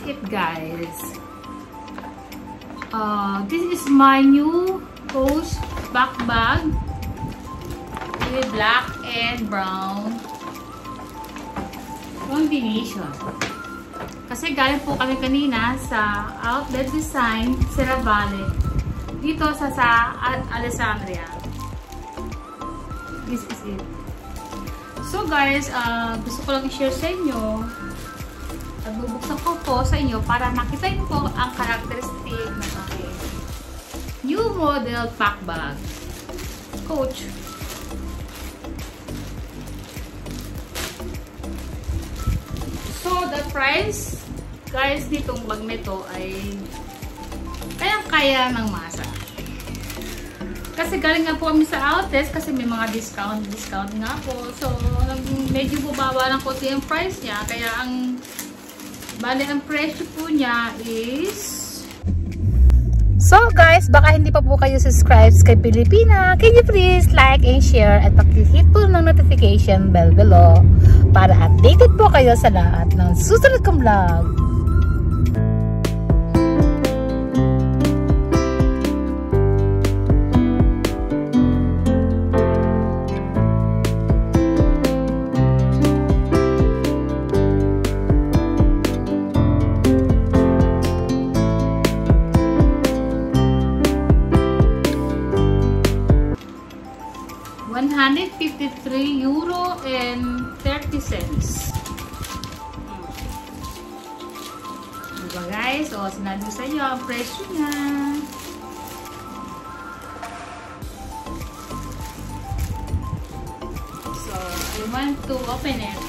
it, guys. This is my new Coach back bag with black and brown combination. Kasi galing po kami kanina sa Outlet Design, Sierra Valley. Dito sa Alessandria. This is it. So guys, gusto ko lang i-share sa inyo. At bubuksan ko po sa inyo para makita niyo po ang characteristic ng aking new model pack bag. Coach. So the price, guys, nitong bag nito ay kaya ng masa. Kasi galing nga po kami sa Outlet kasi may mga discount nga po. So, medyo bubaba ng konti ang price niya. Kaya bali ang presyo po niya is... So guys, baka hindi pa po kayo subscribe kay Pilipina. Can you please like and share at paki-hit po ng notification bell below para updated po kayo sa lahat ng susunod kong vlog. €153.30. Diba guys? O, sinabi sa inyo ang presyo niya. So, I want to open it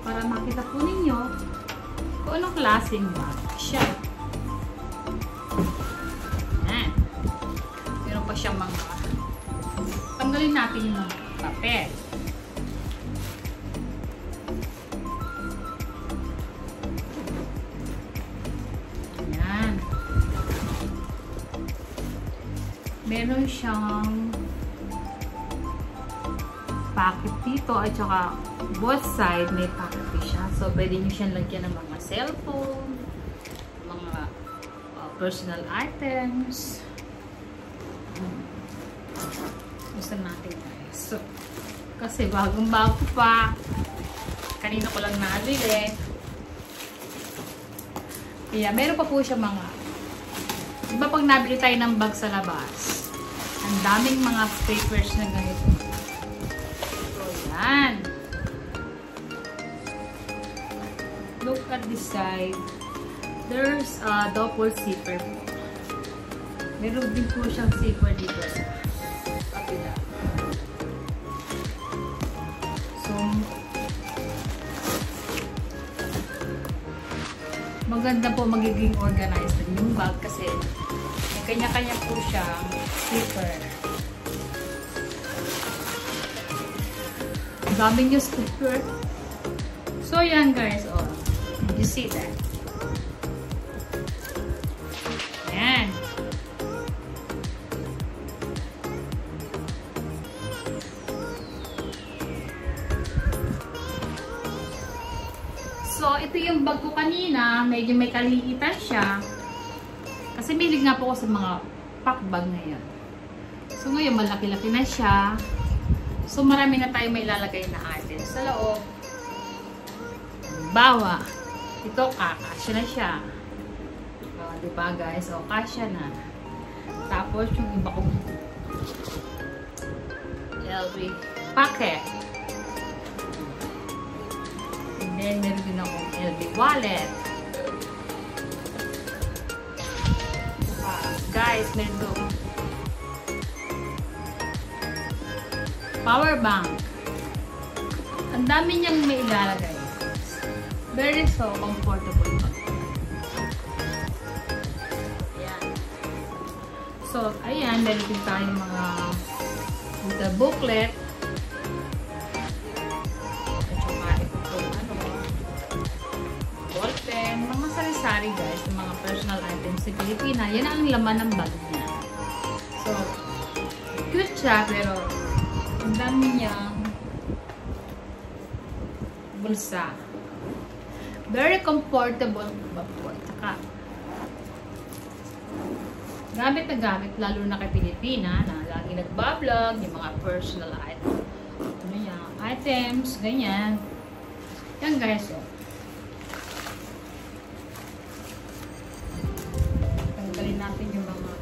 para makita po ninyo kung anong klaseng bag siya. Ayan. Meron pa siyang mga tanggalin natin yung papel. Ayan. Meron siyang pocket dito at saka both side may pocket siya. So, pwede nyo siyang lagyan ng mga cellphone, mga personal items. Gusto natin guys. So, kasi bagong-bago pa. Kanina ko lang nabili. Kaya meron pa po siya mga iba pag nabili tayo ng bag sa labas. Ang daming mga papers na ganito. So, yan. Look at this side. There's a double zipper po. Meron din po siyang zipper dito sa kapila. So, maganda po magiging organized yung bag kasi may kanya-kanya po siyang zipper. Ang dami niyo zipper. So, yan guys. Oh, you see that? Yan. So, ito yung bag ko kanina. Medyo may kaliitan siya. Kasi milig nga po ako sa mga pack bag ngayon. So, ngayon malaki-laki na siya. So, marami na tayo may lalagay na items sa loob. Bawa. Ito, kakasya na siya. Diba guys? O, kasya na. Tapos, yung iba kong LV packet. And then, meron din akong LV wallet. Guys, meron doon power bank. Ang dami niyang may ilalagay. Very so comfortable. Ayan. So, ayan. Meron din tayong mga the booklet. Mga sari-sari guys, mga personal items sa Pilipina, yan ang laman ng bag niya. So, cute siya, pero ang dami niyang bulsa. Very comfortable po. Saka, gamit na gamit, lalo na kay Pilipina, na lagi nagbablog, yung mga personal items, ganyan. Yan guys, oh. Tanggalin natin yung mga,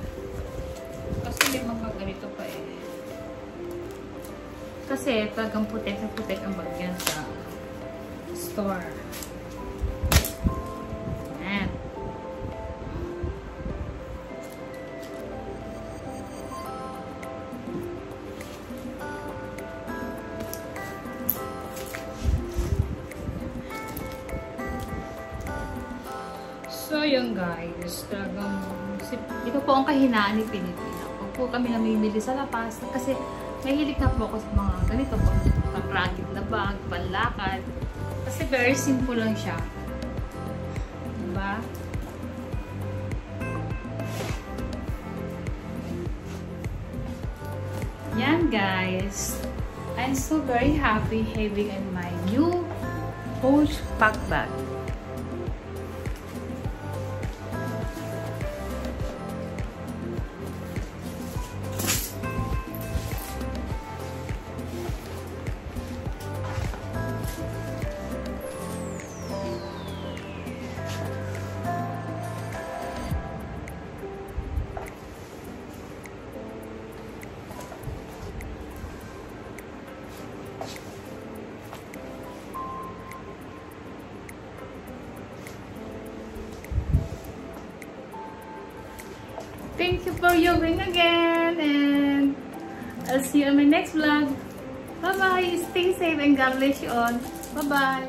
kasi may mga ganito pa eh. Kasi talagang putek na putek ang bag yan sa store. Ayan. So, yun guys, talagang, ito po ang kahinaan ni Pilipina. Pag po kami namimili sa labas, kasi mahilig na po ako sa mga ganito po, pang-rugged na bag, panlakad. Kasi very simple lang siya. Diba? Yan guys. I'm so very happy having in my new Coach pack bag. Thank you for viewing again, and I'll see you on my next vlog. Bye bye, stay safe and God bless you all. Bye bye.